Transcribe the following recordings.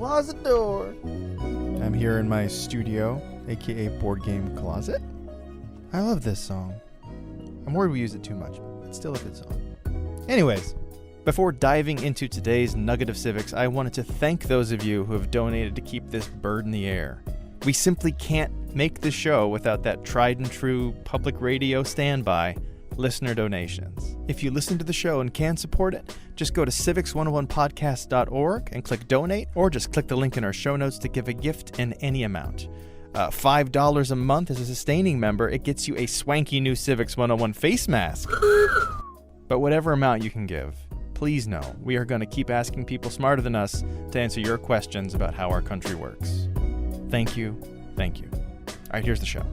closet door. I'm here in my studio, aka Board Game Closet. I love this song. I'm worried we use it too much, but it's still a good song. Anyways, before diving into today's nugget of civics, I wanted to thank those of you who have donated to keep this bird in the air. We simply can't make the show without that tried and true public radio standby, listener donations. If you listen to the show and can support it, just go to civics101podcast.org and click donate, or just click the link in our show notes to give a gift in any amount. $5 a month as a sustaining member, it gets you a swanky new Civics 101 face mask. But whatever amount you can give, please know we are going to keep asking people smarter than us to answer your questions about how our country works. Thank you. Thank you. All right, here's the show.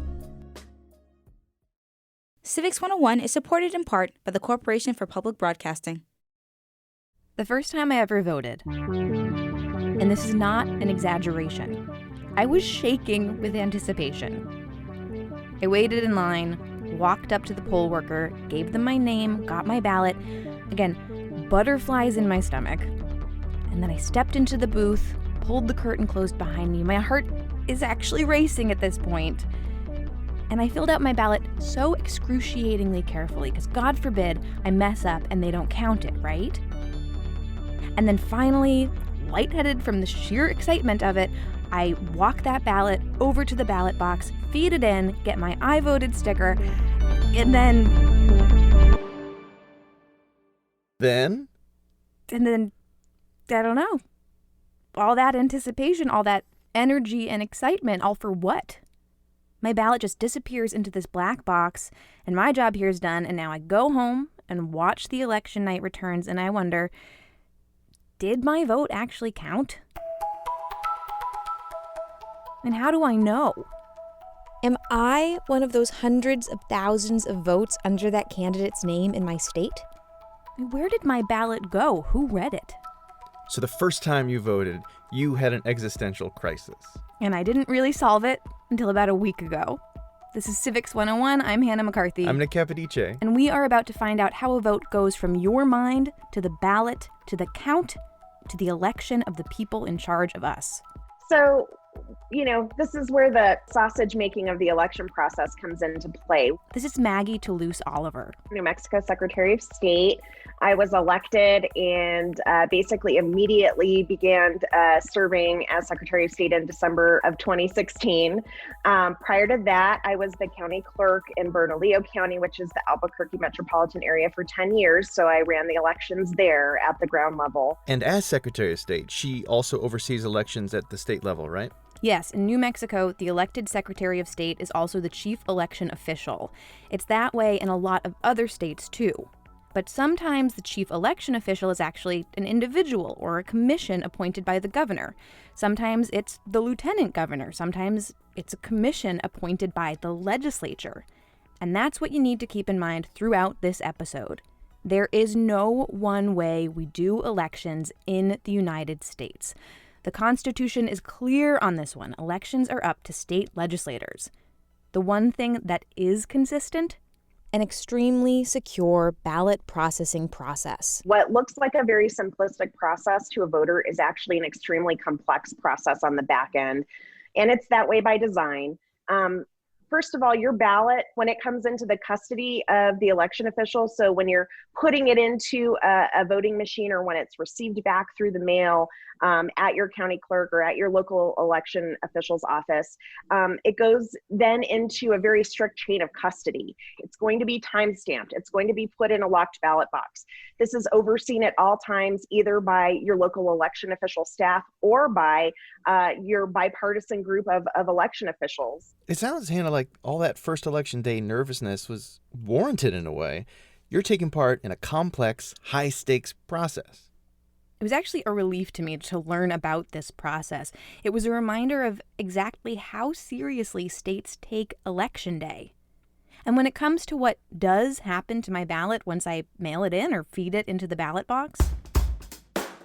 Civics 101 is supported in part by the Corporation for Public Broadcasting. The first time I ever voted, and this is not an exaggeration, I was shaking with anticipation. I waited in line, walked up to the poll worker, gave them my name, got my ballot. Again, butterflies in my stomach. And then I stepped into the booth, pulled the curtain closed behind me. My heart is actually racing at this point. And I filled out my ballot so excruciatingly carefully, because God forbid I mess up and they don't count it, right? And then finally, lightheaded from the sheer excitement of it, I walk that ballot over to the ballot box, feed it in, get my I voted sticker, and then... Then, I don't know. All that anticipation, all that energy and excitement, all for what? My ballot just disappears into this black box, and my job here is done, and now I go home and watch the election night returns, and I wonder, did my vote actually count? And how do I know? Am I one of those hundreds of thousands of votes under that candidate's name in my state? Where did my ballot go? Who read it? so the first time you voted, you had an existential crisis. And I didn't really solve it until about a week ago. This is Civics 101. I'm Hannah McCarthy. I'm Nick Capodice. And we are about to find out how a vote goes from your mind to the ballot, to the count, to the election of the people in charge of us. So, this is where the sausage making of the election process comes into play. This is Maggie Toulouse Oliver, New Mexico Secretary of State. I was elected and basically immediately began serving as Secretary of State in December of 2016. Prior to that, I was the county clerk in Bernalillo County, which is the Albuquerque metropolitan area, for 10 years. So I ran the elections there at the ground level. And as Secretary of State, she also oversees elections at the state level, right? Yes, in New Mexico, the elected Secretary of State is also the chief election official. It's that way in a lot of other states, too. But sometimes the chief election official is actually an individual or a commission appointed by the governor. Sometimes it's the lieutenant governor. Sometimes it's a commission appointed by the legislature. And that's what you need to keep in mind throughout this episode. There is no one way we do elections in the United States. The Constitution is clear on this one. Elections are up to state legislators. The one thing that is consistent? An extremely secure ballot processing process. What looks like a very simplistic process to a voter is actually an extremely complex process on the back end. And it's that way by design. First of all, your ballot, when it comes into the custody of the election official, so when you're putting it into a voting machine or when it's received back through the mail at your county clerk or at your local election official's office, it goes then into a very strict chain of custody. It's going to be time-stamped. It's going to be put in a locked ballot box. This is overseen at all times either by your local election official staff or by your bipartisan group of election officials. It sounds, Hannah, like all that first election day nervousness was warranted in a way. You're taking part in a complex, high-stakes process. It was actually a relief to me to learn about this process. It was a reminder of exactly how seriously states take Election Day. And when it comes to what does happen to my ballot once I mail it in or feed it into the ballot box,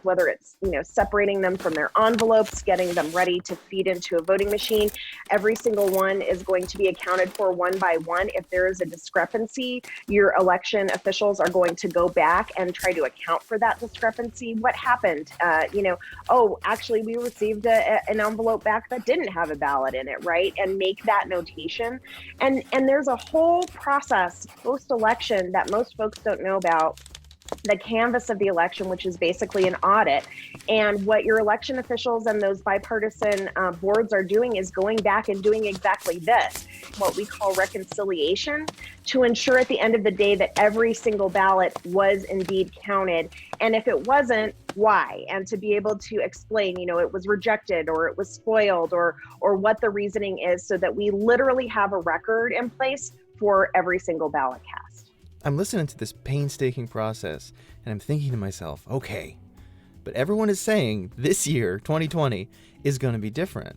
whether it's, separating them from their envelopes, getting them ready to feed into a voting machine. Every single one is going to be accounted for one by one. If there is a discrepancy, your election officials are going to go back and try to account for that discrepancy. What happened? Actually, we received an envelope back that didn't have a ballot in it, right? And make that notation. And there's a whole process post-election that most folks don't know about. The canvas of the election, which is basically an audit. And what your election officials and those bipartisan boards are doing is going back and doing exactly this, what we call reconciliation, to ensure at the end of the day that every single ballot was indeed counted. And if it wasn't, why? And to be able to explain, it was rejected or it was spoiled or what the reasoning is, so that we literally have a record in place for every single ballot cast. I'm listening to this painstaking process, and I'm thinking to myself, okay, but everyone is saying this year, 2020, is going to be different.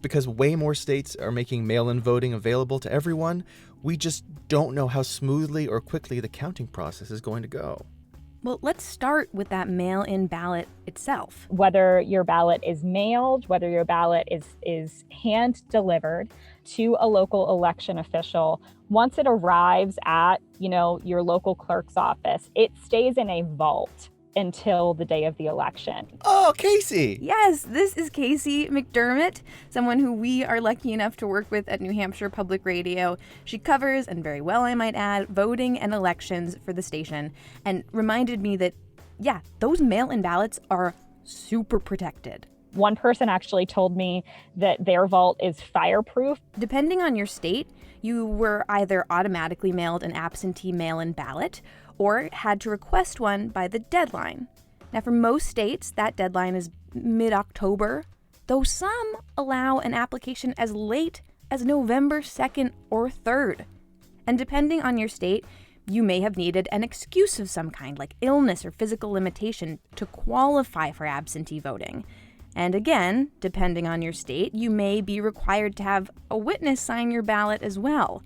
Because way more states are making mail-in voting available to everyone, we just don't know how smoothly or quickly the counting process is going to go. Well, let's start with that mail-in ballot itself. Whether your ballot is mailed, whether your ballot is hand-delivered to a local election official, once it arrives at, your local clerk's office, it stays in a vault until the day of the election. Oh, Casey! Yes, this is Casey McDermott, someone who we are lucky enough to work with at New Hampshire Public Radio. She covers, and very well I might add, voting and elections for the station, and reminded me that, those mail-in ballots are super protected. One person actually told me that their vault is fireproof. Depending on your state, you were either automatically mailed an absentee mail-in ballot or had to request one by the deadline. Now, for most states, that deadline is mid-October, though some allow an application as late as November 2nd or 3rd. And depending on your state, you may have needed an excuse of some kind, like illness or physical limitation, to qualify for absentee voting. And again, depending on your state, you may be required to have a witness sign your ballot as well.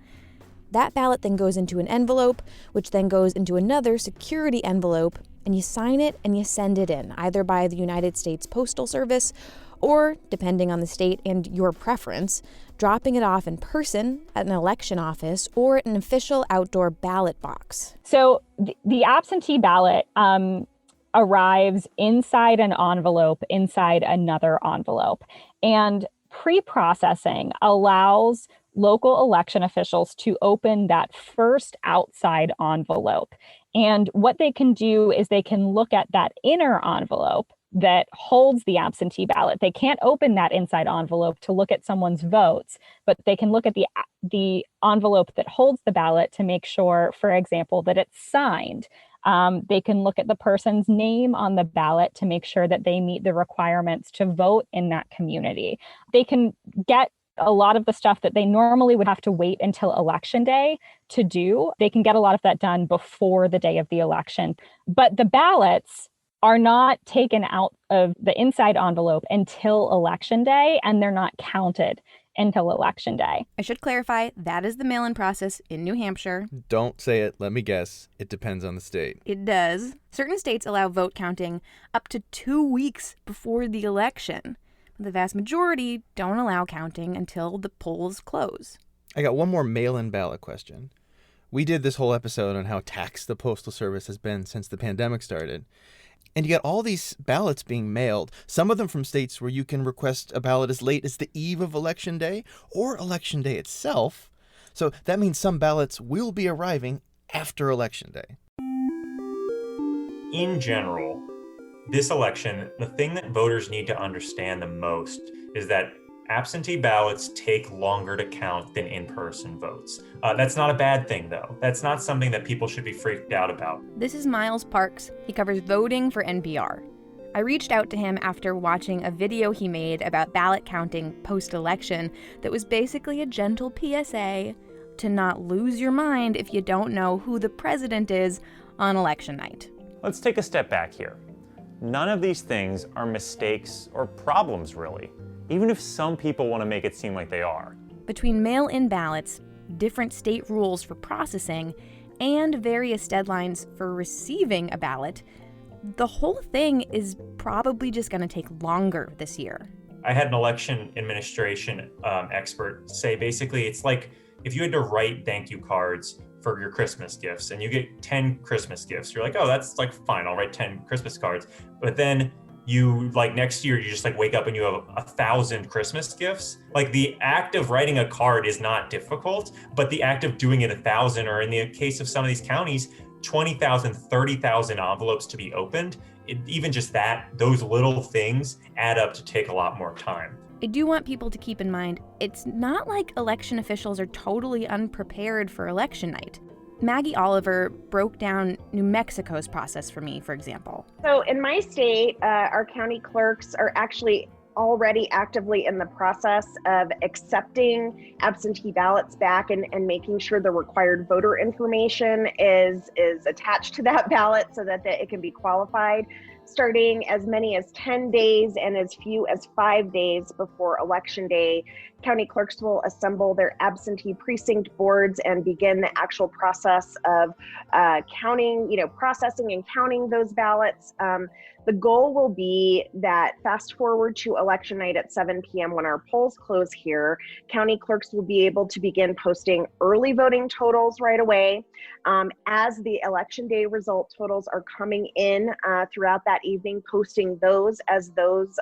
That ballot then goes into an envelope, which then goes into another security envelope, and you sign it and you send it in, either by the United States Postal Service or, depending on the state and your preference, dropping it off in person at an election office or at an official outdoor ballot box. So the absentee ballot arrives inside an envelope, inside another envelope. And pre-processing allows local election officials to open that first outside envelope. And what they can do is they can look at that inner envelope that holds the absentee ballot. They can't open that inside envelope to look at someone's votes, but they can look at the envelope that holds the ballot to make sure, for example, that it's signed. They can look at the person's name on the ballot to make sure that they meet the requirements to vote in that community. They can get a lot of the stuff that they normally would have to wait until election day to do. They can get a lot of that done before the day of the election. But the ballots are not taken out of the inside envelope until election day, and they're not counted until election day. I should clarify, that is the mail-in process in New Hampshire. Don't say it. Let me guess. It depends on the state. It does. Certain states allow vote counting up to 2 weeks before the election. The vast majority don't allow counting until the polls close. I got one more mail-in ballot question. We did this whole episode on how taxed the Postal Service has been since the pandemic started. And you got all these ballots being mailed, some of them from states where you can request a ballot as late as the eve of Election Day or Election Day itself. So that means some ballots will be arriving after Election Day. In general, this election, the thing that voters need to understand the most is that absentee ballots take longer to count than in-person votes. That's not a bad thing, though. That's not something that people should be freaked out about. This is Miles Parks. He covers voting for NPR. I reached out to him after watching a video he made about ballot counting post-election that was basically a gentle PSA to not lose your mind if you don't know who the president is on election night. Let's take a step back here. None of these things are mistakes or problems, really, even if some people want to make it seem like they are. Between mail-in ballots, different state rules for processing, and various deadlines for receiving a ballot, The whole thing is probably just going to take longer this year. I had an election administration expert say basically it's like if you had to write thank you cards for your Christmas gifts and you get 10 Christmas gifts, you're like, oh, that's like fine, I'll write 10 Christmas cards. But then you like next year, you just like wake up and you have 1,000 Christmas gifts. Like the act of writing a card is not difficult, but the act of doing it 1,000, or in the case of some of these counties, 20,000, 30,000 envelopes to be opened. Even just that, those little things add up to take a lot more time. I do want people to keep in mind, it's not like election officials are totally unprepared for election night. Maggie Oliver broke down New Mexico's process for me, for example. So in my state, our county clerks are actually already actively in the process of accepting absentee ballots back and making sure the required voter information is attached to that ballot so that it can be qualified, starting as many as 10 days and as few as 5 days before Election Day. County clerks will assemble their absentee precinct boards and begin the actual process of processing and counting those ballots. The goal will be that fast forward to election night at 7 p.m. when our polls close here, county clerks will be able to begin posting early voting totals right away. As the election day result totals are coming in throughout that evening, posting those as those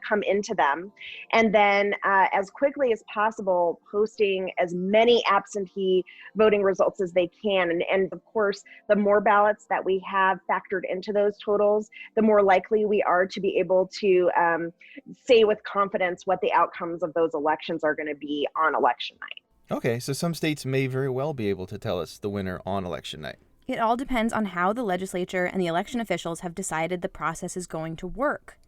come into them. And then as quickly as possible, posting as many absentee voting results as they can. And of course, the more ballots that we have factored into those totals, the more likely we are to be able to say with confidence what the outcomes of those elections are going to be on election night. Okay, so some states may very well be able to tell us the winner on election night. It all depends on how the legislature and the election officials have decided the process is going to work.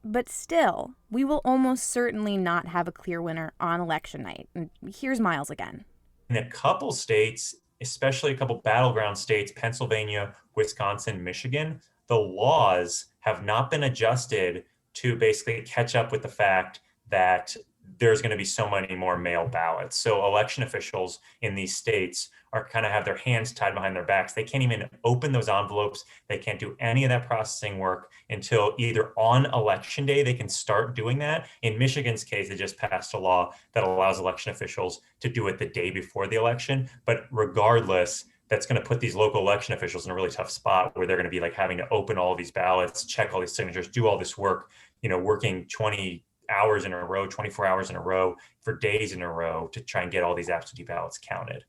But still, we will almost certainly not have a clear winner on election night. And here's Miles again. In a couple states, especially a couple battleground states, Pennsylvania, Wisconsin, Michigan, the laws have not been adjusted to basically catch up with the fact that there's going to be so many more mail ballots. So election officials in these states are kind of have their hands tied behind their backs. They can't even open those envelopes. They can't do any of that processing work until either on election day, they can start doing that. In Michigan's case, they just passed a law that allows election officials to do it the day before the election. But regardless, that's going to put these local election officials in a really tough spot where they're going to be like having to open all these ballots, check all these signatures, do all this work, working 20 hours in a row, 24 hours in a row for days in a row to try and get all these absentee ballots counted.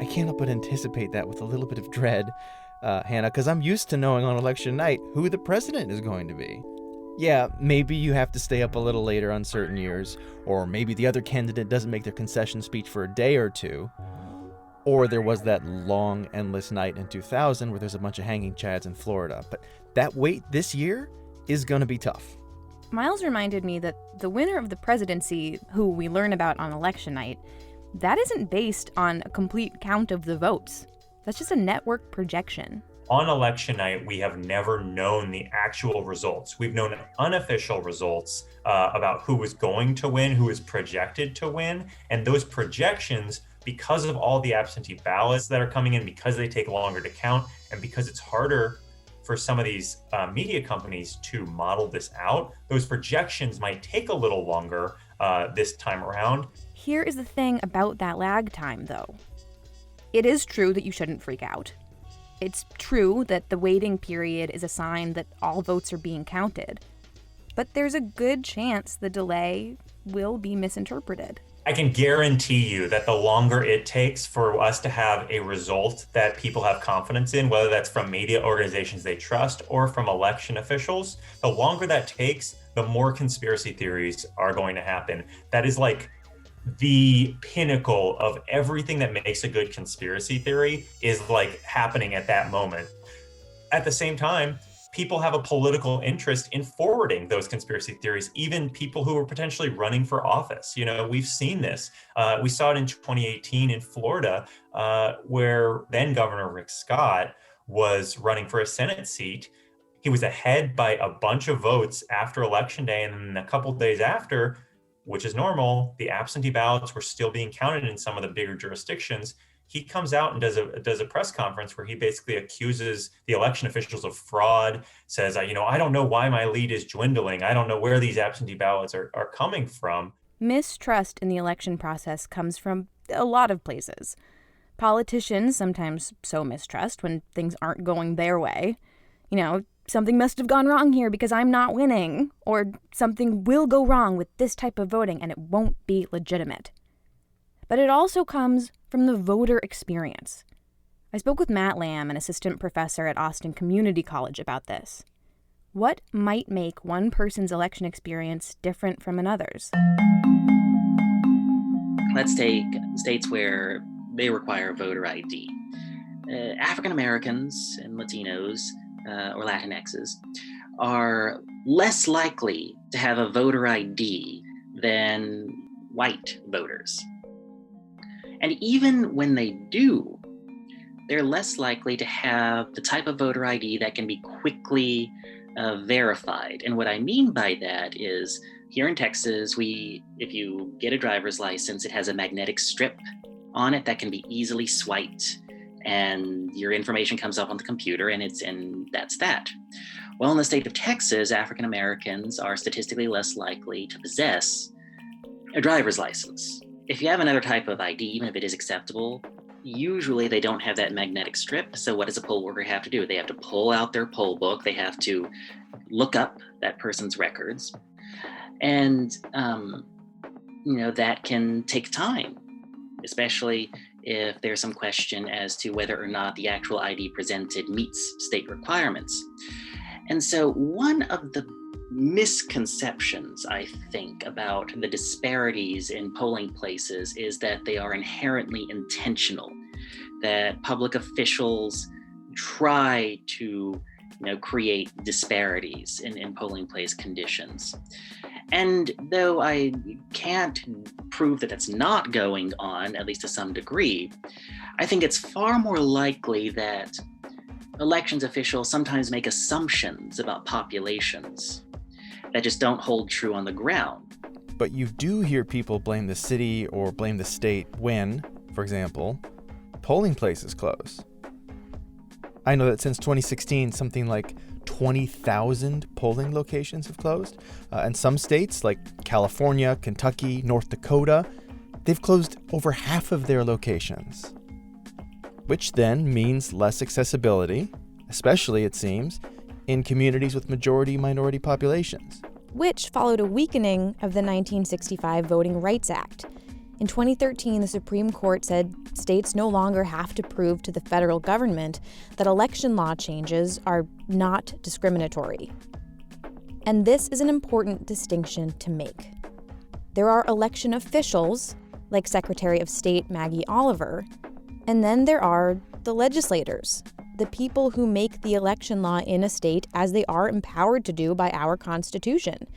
I can't help but anticipate that with a little bit of dread, Hannah, because I'm used to knowing on election night who the president is going to be. Yeah, maybe you have to stay up a little later on certain years, or maybe the other candidate doesn't make their concession speech for a day or two, or there was that long, endless night in 2000 where there's a bunch of hanging chads in Florida. But that wait this year is going to be tough. Miles reminded me that the winner of the presidency, who we learn about on election night, that isn't based on a complete count of the votes. That's just a network projection. On election night, we have never known the actual results. We've known unofficial results about who was going to win, who is projected to win. And those projections, because of all the absentee ballots that are coming in, because they take longer to count, and because it's harder for some of these media companies to model this out, those projections might take a little longer this time around. Here is the thing about that lag time, though. It is true that you shouldn't freak out. It's true that the waiting period is a sign that all votes are being counted. But there's a good chance the delay will be misinterpreted. I can guarantee you that the longer it takes for us to have a result that people have confidence in, whether that's from media organizations they trust or from election officials, the longer that takes, the more conspiracy theories are going to happen. That is like the pinnacle of everything that makes a good conspiracy theory is like happening at that moment. At the same time, people have a political interest in forwarding those conspiracy theories, even people who are potentially running for office. We've seen this. We saw it in 2018 in Florida, where then Governor Rick Scott was running for a Senate seat. He was ahead by a bunch of votes after Election Day, and then a couple of days after, which is normal, the absentee ballots were still being counted in some of the bigger jurisdictions. he comes out and does a press conference where he basically accuses the election officials of fraud, says, I don't know why my lead is dwindling. I don't know where these absentee ballots are coming from. Mistrust in the election process comes from a lot of places. Politicians sometimes sow mistrust when things aren't going their way. Something must have gone wrong here because I'm not winning, or something will go wrong with this type of voting and it won't be legitimate. But it also comes from the voter experience. I spoke with Matt Lamb, an assistant professor at Austin Community College, about this. What might make one person's election experience different from another's? Let's take states where they require voter ID. African Americans and Latinos, or Latinxes, are less likely to have a voter ID than white voters. And even when they do, they're less likely to have the type of voter ID that can be quickly verified. And what I mean by that is, here in Texas, if you get a driver's license, it has a magnetic strip on it that can be easily swiped, and your information comes up on the computer, and that's that. Well, in the state of Texas, African Americans are statistically less likely to possess a driver's license. If you have another type of ID, even if it is acceptable, usually they don't have that magnetic strip. So what does a poll worker have to do? They have to pull out their poll book. They have to look up that person's records. And, that can take time, especially if there's some question as to whether or not the actual ID presented meets state requirements. And so one of the misconceptions, I think, about the disparities in polling places is that they are inherently intentional, that public officials try to create disparities in polling place conditions. And though I can't prove that that's not going on, at least to some degree, I think it's far more likely that elections officials sometimes make assumptions about populations that just don't hold true on the ground. But you do hear people blame the city or blame the state when, for example, polling places close. I know that since 2016, something like 20,000 polling locations have closed. And some states like California, Kentucky, North Dakota, they've closed over half of their locations. Which then means less accessibility, especially, it seems, in communities with majority-minority populations. Which followed a weakening of the 1965 Voting Rights Act. In 2013, the Supreme Court said states no longer have to prove to the federal government that election law changes are not discriminatory. And this is an important distinction to make. There are election officials, like Secretary of State Maggie Oliver, and then there are the legislators, the people who make the election law in a state as they are empowered to do by our Constitution.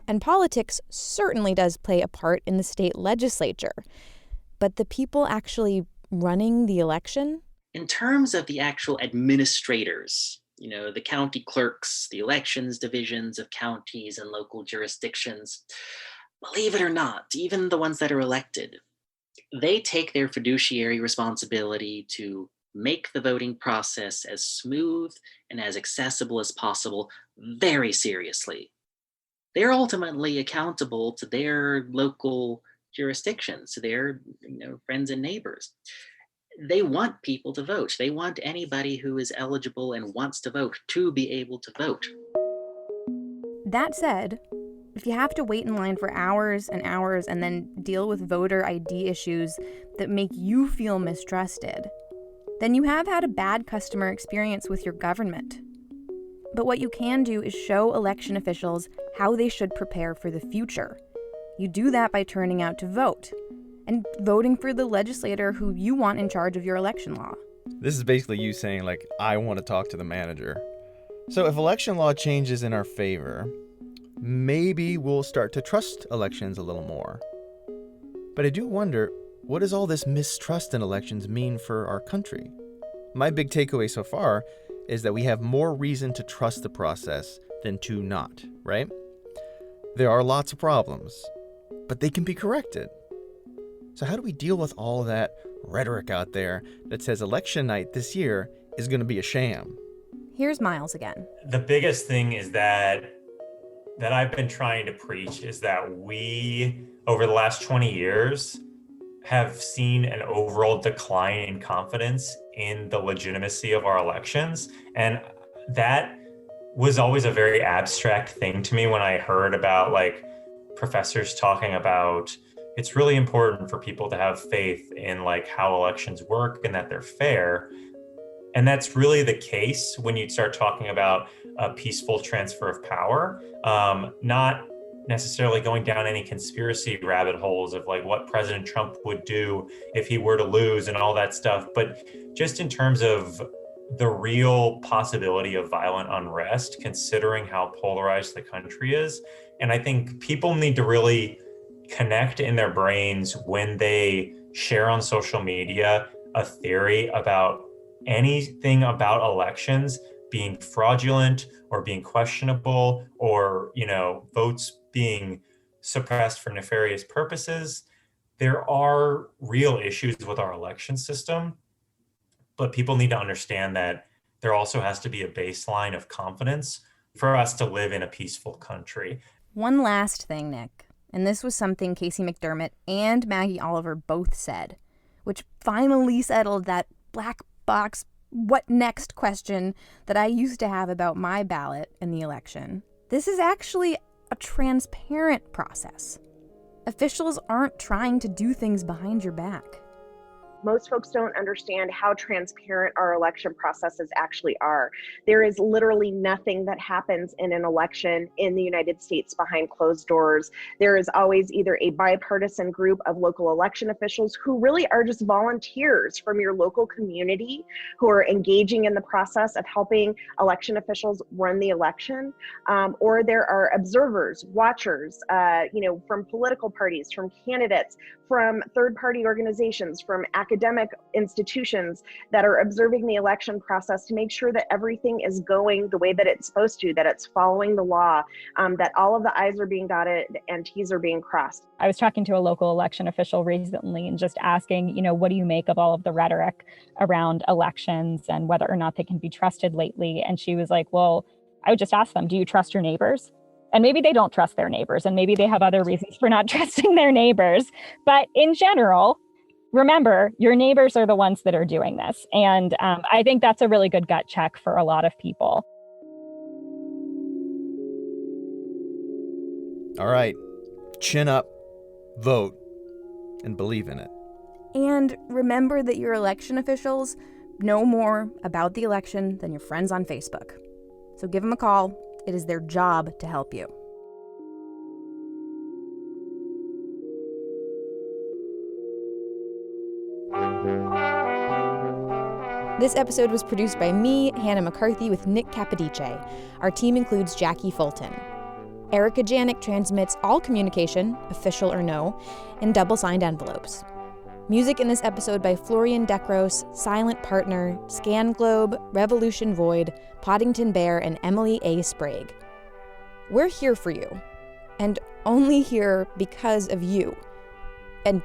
And politics certainly does play a part in the state legislature. But the people actually running the election? In terms of the actual administrators, the county clerks, the elections divisions of counties and local jurisdictions, believe it or not, even the ones that are elected, they take their fiduciary responsibility to make the voting process as smooth and as accessible as possible very seriously. They're ultimately accountable to their local jurisdictions, to their friends and neighbors. They want people to vote. They want anybody who is eligible and wants to vote to be able to vote. That said, if you have to wait in line for hours and hours and then deal with voter ID issues that make you feel mistrusted, then you have had a bad customer experience with your government. But what you can do is show election officials how they should prepare for the future. You do that by turning out to vote and voting for the legislator who you want in charge of your election law. This is basically you saying, I want to talk to the manager. So if election law changes in our favor, maybe we'll start to trust elections a little more. But I do wonder, what does all this mistrust in elections mean for our country? My big takeaway so far is that we have more reason to trust the process than to not, right? There are lots of problems, but they can be corrected. So how do we deal with all that rhetoric out there that says election night this year is going to be a sham. Here's Miles again. The biggest thing is that I've been trying to preach is that we, over the last 20 years, have seen an overall decline in confidence in the legitimacy of our elections. And that was always a very abstract thing to me when I heard about like professors talking about it's really important for people to have faith in like how elections work and that they're fair. And that's really the case when you start talking about a peaceful transfer of power, not necessarily going down any conspiracy rabbit holes of like what President Trump would do if he were to lose and all that stuff, but just in terms of the real possibility of violent unrest, considering how polarized the country is. And I think people need to really connect in their brains when they share on social media a theory about anything about elections being fraudulent or being questionable or, votes being suppressed for nefarious purposes. There are real issues with our election system, but people need to understand that there also has to be a baseline of confidence for us to live in a peaceful country. One last thing, Nick, and this was something Casey McDermott and Maggie Oliver both said, which finally settled that black box what next question that I used to have about my ballot in the election. This is actually a transparent process. Officials aren't trying to do things behind your back. Most folks don't understand how transparent our election processes actually are. There is literally nothing that happens in an election in the United States behind closed doors. There is always either a bipartisan group of local election officials who really are just volunteers from your local community who are engaging in the process of helping election officials run the election, or there are observers, watchers, from political parties, from candidates, from third-party organizations, from academic institutions that are observing the election process to make sure that everything is going the way that it's supposed to, that it's following the law, that all of the I's are being dotted and T's are being crossed. I was talking to a local election official recently and just asking, what do you make of all of the rhetoric around elections and whether or not they can be trusted lately? And she was like, well, I would just ask them, do you trust your neighbors? And maybe they don't trust their neighbors, and maybe they have other reasons for not trusting their neighbors. But in general, remember, your neighbors are the ones that are doing this. And I think that's a really good gut check for a lot of people. All right, chin up, vote, and believe in it. And remember that your election officials know more about the election than your friends on Facebook. So give them a call. It is their job to help you. This episode was produced by me, Hannah McCarthy, with Nick Capodice. Our team includes Jackie Fulton. Erica Janik transmits all communication, official or no, in double-signed envelopes. Music in this episode by Florian Decros, Silent Partner, Scan Globe, Revolution Void, Poddington Bear, and Emily A. Sprague. We're here for you, and only here because of you. And,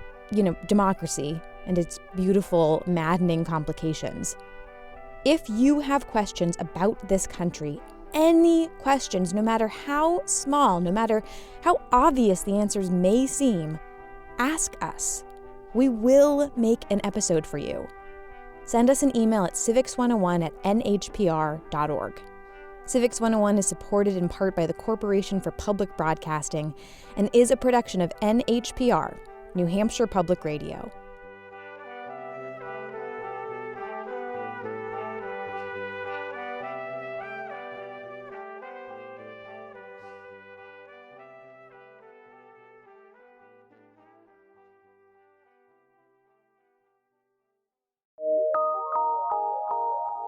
democracy and its beautiful, maddening complications. If you have questions about this country, any questions, no matter how small, no matter how obvious the answers may seem, ask us. We will make an episode for you. Send us an email at civics101@nhpr.org. Civics 101 is supported in part by the Corporation for Public Broadcasting and is a production of NHPR, New Hampshire Public Radio.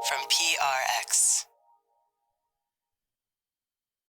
From PRX.